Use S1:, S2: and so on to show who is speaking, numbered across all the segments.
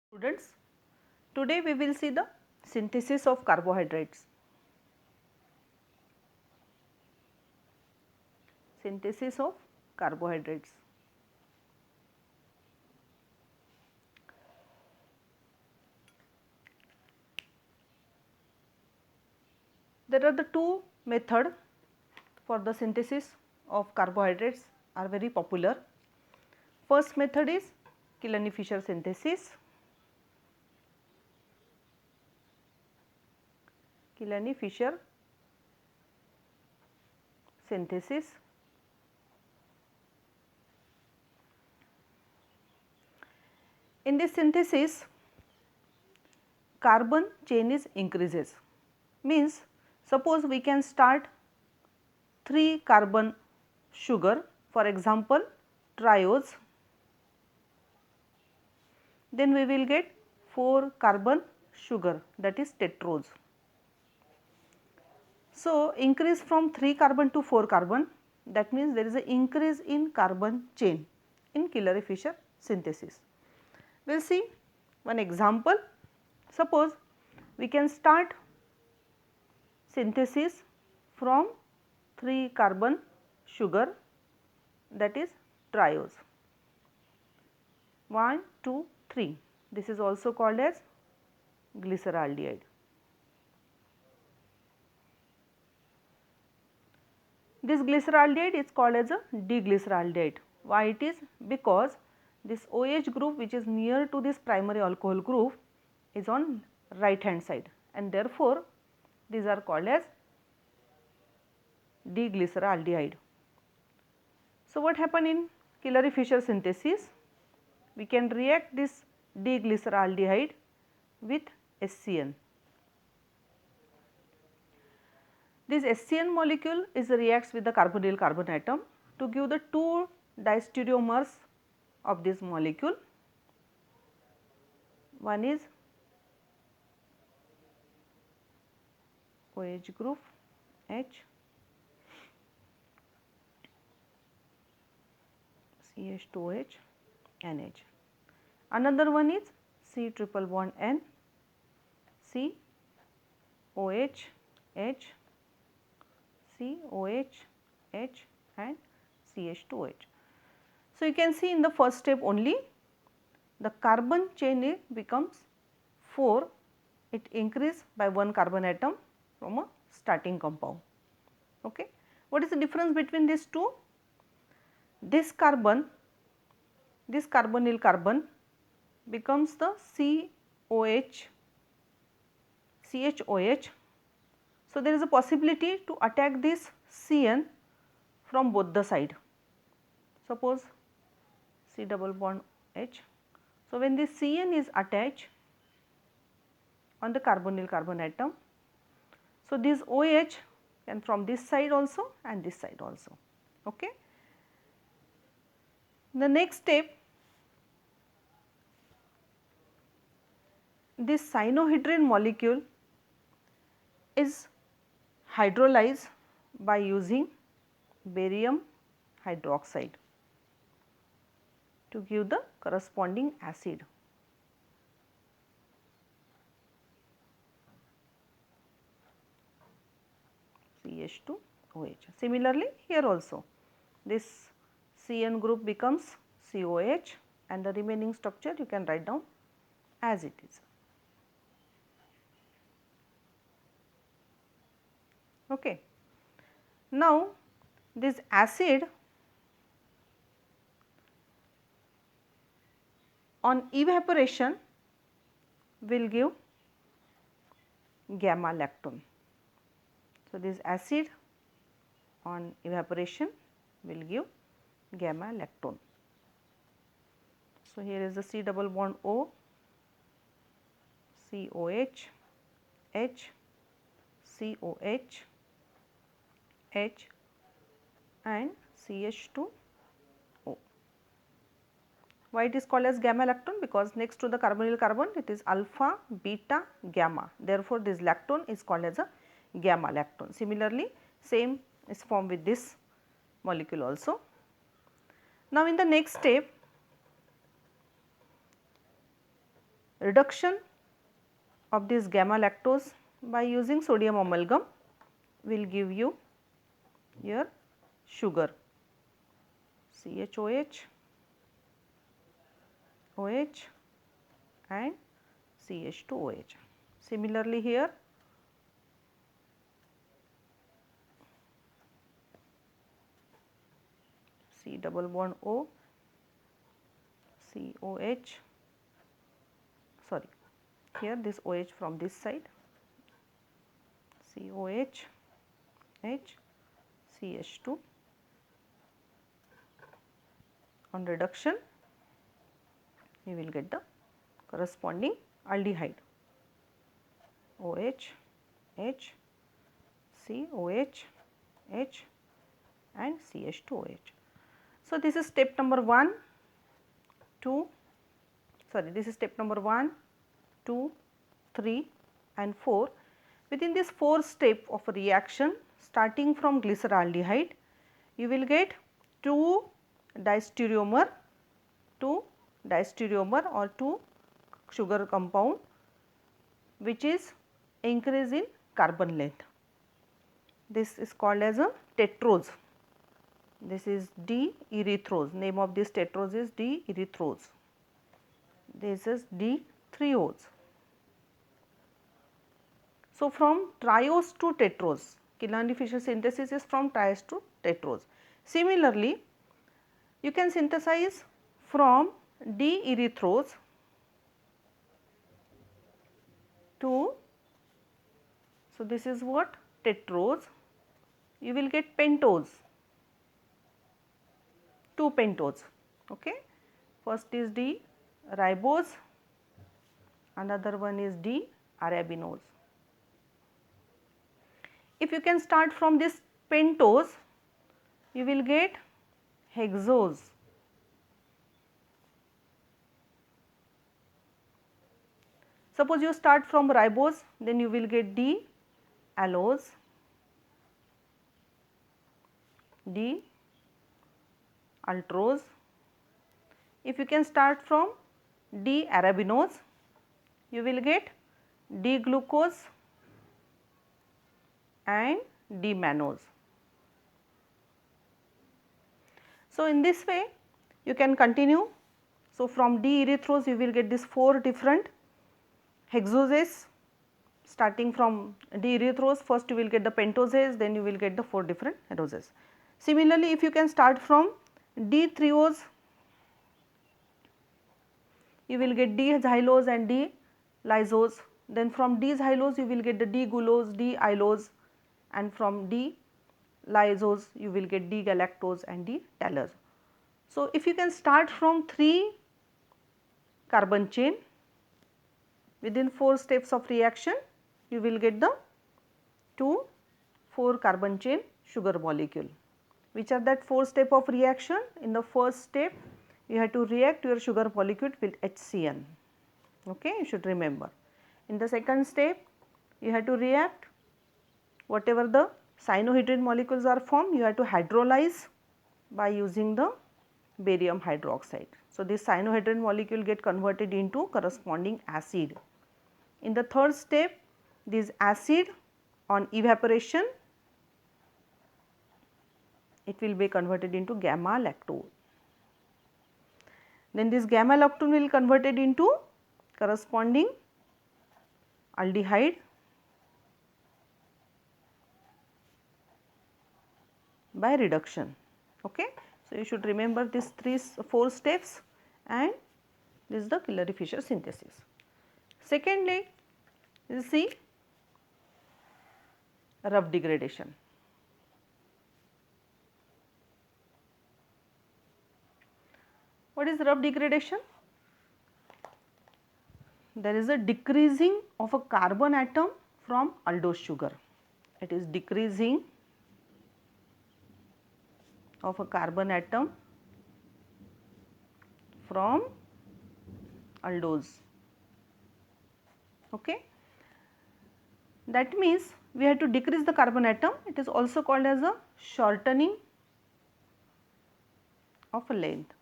S1: Students, today we will see the synthesis of carbohydrates. Synthesis of carbohydrates. There are the two methods for the synthesis of carbohydrates are very popular. First method is Killeney-Fisher synthesis. Killeney-Fisher synthesis. In this synthesis, carbon chain is increases, means suppose we can start 3 carbon sugar, for example triose, then we will get 4 carbon sugar, that is tetrose. So, increase from 3 carbon to 4 carbon, that means there is an increase in carbon chain in Killeney-Fisher synthesis. We will see one example. Suppose we can start synthesis from 3 carbon sugar, that is triose. 1, 2, 3. This is also called as glyceraldehyde. This glyceraldehyde is called as a diglyceraldehyde. Why it is? Because this OH group which is near to this primary alcohol group is on right hand side, and therefore these are called as diglyceraldehyde. So, what happen in Killeney-Fisher synthesis? We can react this diglyceraldehyde with HCN. This HCN molecule reacts with the carbonyl carbon atom to give the 2 diastereomers of this molecule. One is OH group H, CH2OH, NH. Another one is C triple bond N, C, OH, H, COH, H and CH2OH. So, you can see in the first step only the carbon chain becomes 4, it increase by 1 carbon atom from a starting compound. Okay. What is the difference between these two? This carbon, this carbonyl carbon becomes the COH, CHOH. So, there is a possibility to attack this CN from both the side. Suppose C double bond H. So, when this CN is attached on the carbonyl carbon atom, so this OH can from this side also and this side also. Okay. The next step, this cyanohydrin molecule is hydrolyzed by using barium hydroxide to give the corresponding acid. CH2OH. Similarly, here also this CN group becomes COH and the remaining structure you can write down as it is. Okay. Now, this acid on evaporation will give gamma lactone. So, this acid on evaporation will give gamma lactone. So, here is the C double bond O, COH, H, COH, H and CH2O. Why it is called as gamma lactone? Because next to the carbonyl carbon it is alpha, beta, gamma. Therefore, this lactone is called as a gamma lactone. Similarly, same is formed with this molecule also. Now, in the next step, reduction of this gamma lactose by using sodium amalgam will give you your sugar CHOH, OH and CH2OH. Similarly here C double bond O, COH, sorry, here this OH from this side, COH, H, CH2. On reduction, you will get the corresponding aldehyde OH, H, COH, H and CH2OH. So, this is step number 1, 2, sorry, this is step number 1, 2, 3 and 4. Within this 4 step of a reaction, starting from glyceraldehyde, you will get 2 diastereomer or 2 sugar compound which is increase in carbon length. This is called as a tetrose. This is D-erythrose, name of this tetrose is D-erythrose. This is D-threose. So, from triose to tetrose, Kinley-Fischer synthesis is from triose to tetrose. Similarly, you can synthesize from D-erythrose to, so this is what tetrose, you will get pentose, 2 pentose, okay. First is D-ribose, another one is D-arabinose. If you can start from this pentose, you will get hexose. Suppose you start from ribose, then you will get D-allose, D-altrose. If you can start from D-arabinose, you will get D-glucose and D-mannose. So, in this way you can continue. So, from D-erythrose you will get these 4 different hexoses. Starting from D-erythrose, first you will get the pentoses, then you will get the 4 different hexoses. Similarly, if you can start from D-threose, you will get D-xylose and D-lysose. Then from D-xylose you will get the D-gulose, D-allose, and from D-lysose you will get D-galactose and D-tallose. So, if you can start from 3 carbon chain, within 4 steps of reaction you will get the 2 4 carbon chain sugar molecule. Which are that 4 step of reaction? In the first step you have to react your sugar molecule with HCN, okay, you should remember. In the second step you have to react whatever the cyanohydrin molecules are formed, you have to hydrolyze by using the barium hydroxide. So, this cyanohydrin molecule get converted into corresponding acid. In the third step, this acid on evaporation, it will be converted into gamma lactose. Then this gamma lactose will converted into corresponding aldehyde by reduction, okay. So, you should remember these 4 steps and this is the Kinley-Fischer synthesis. Secondly, you see rough degradation. What is rough degradation? There is a decreasing of a carbon atom from aldose sugar. It is decreasing of a carbon atom from aldose, okay. That means we have to decrease the carbon atom. It is also called as a shortening of a length,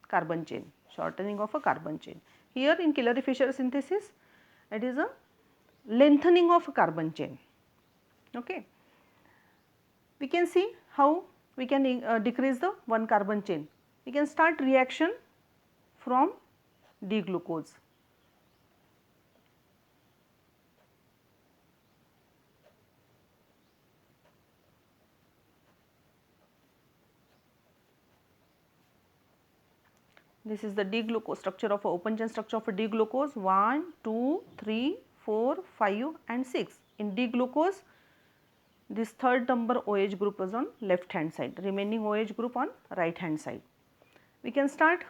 S1: carbon chain, shortening of a carbon chain. Here in Killeri-Fischer synthesis, it is a lengthening of a carbon chain. Okay. We can see how we can decrease the one carbon chain. We can start reaction from D-glucose. This is the D-glucose structure of a open chain structure of a D-glucose 1, 2, 3, 4, 5 and 6. In D-glucose, this third number OH group is on left hand side, remaining OH group on right hand side. We can start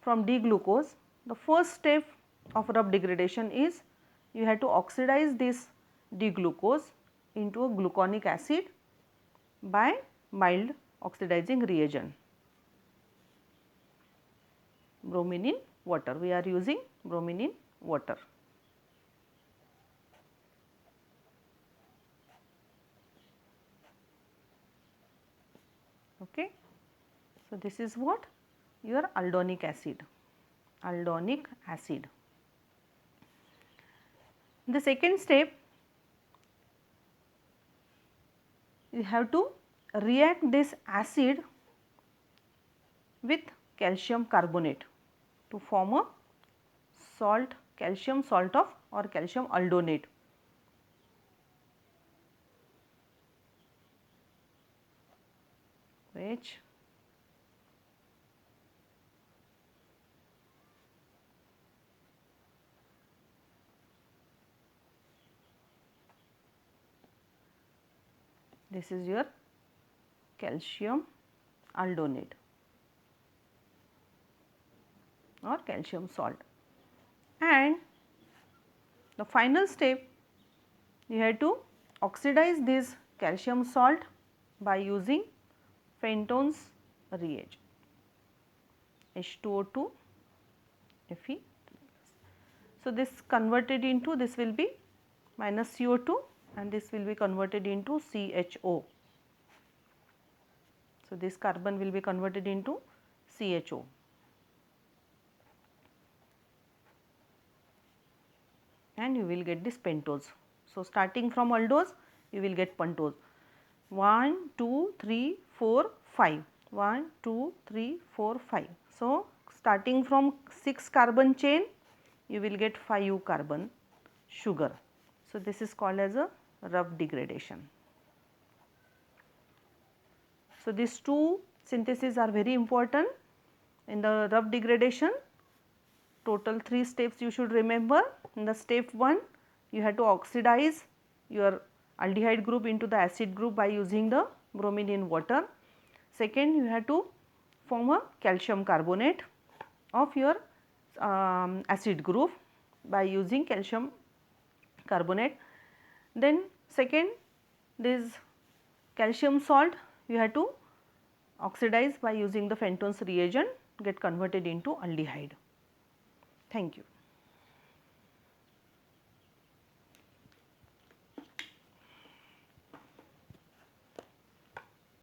S1: from D-glucose. The first step of rough degradation is you have to oxidize this D-glucose into a gluconic acid by mild oxidizing reagent. Bromine in water, we are using bromine in water. Okay. So, this is what your aldonic acid, aldonic acid. The second step, you have to react this acid with calcium carbonate to form a salt, calcium salt of or calcium aldonate. Which this is your calcium aldonate or calcium salt. And the final step, you have to oxidize this calcium salt by using Fenton's reagent H2O2 Fe. So, this converted into, this will be minus CO2 and this will be converted into CHO. So, this carbon will be converted into CHO. And you will get this pentose. So, starting from aldose, you will get pentose 1, 2, 3, 4, 5, 1, 2, 3, 4, 5. So, starting from 6 carbon chain, you will get 5 carbon sugar. So, this is called as a rough degradation. So, these two syntheses are very important in the rough degradation. Total 3 steps you should remember. In the step 1, you have to oxidize your aldehyde group into the acid group by using the bromine in water. Second, you have to form a calcium carbonate of your acid group by using calcium carbonate. Then second, this calcium salt you have to oxidize by using the Fenton's reagent, get converted into aldehyde. Thank you.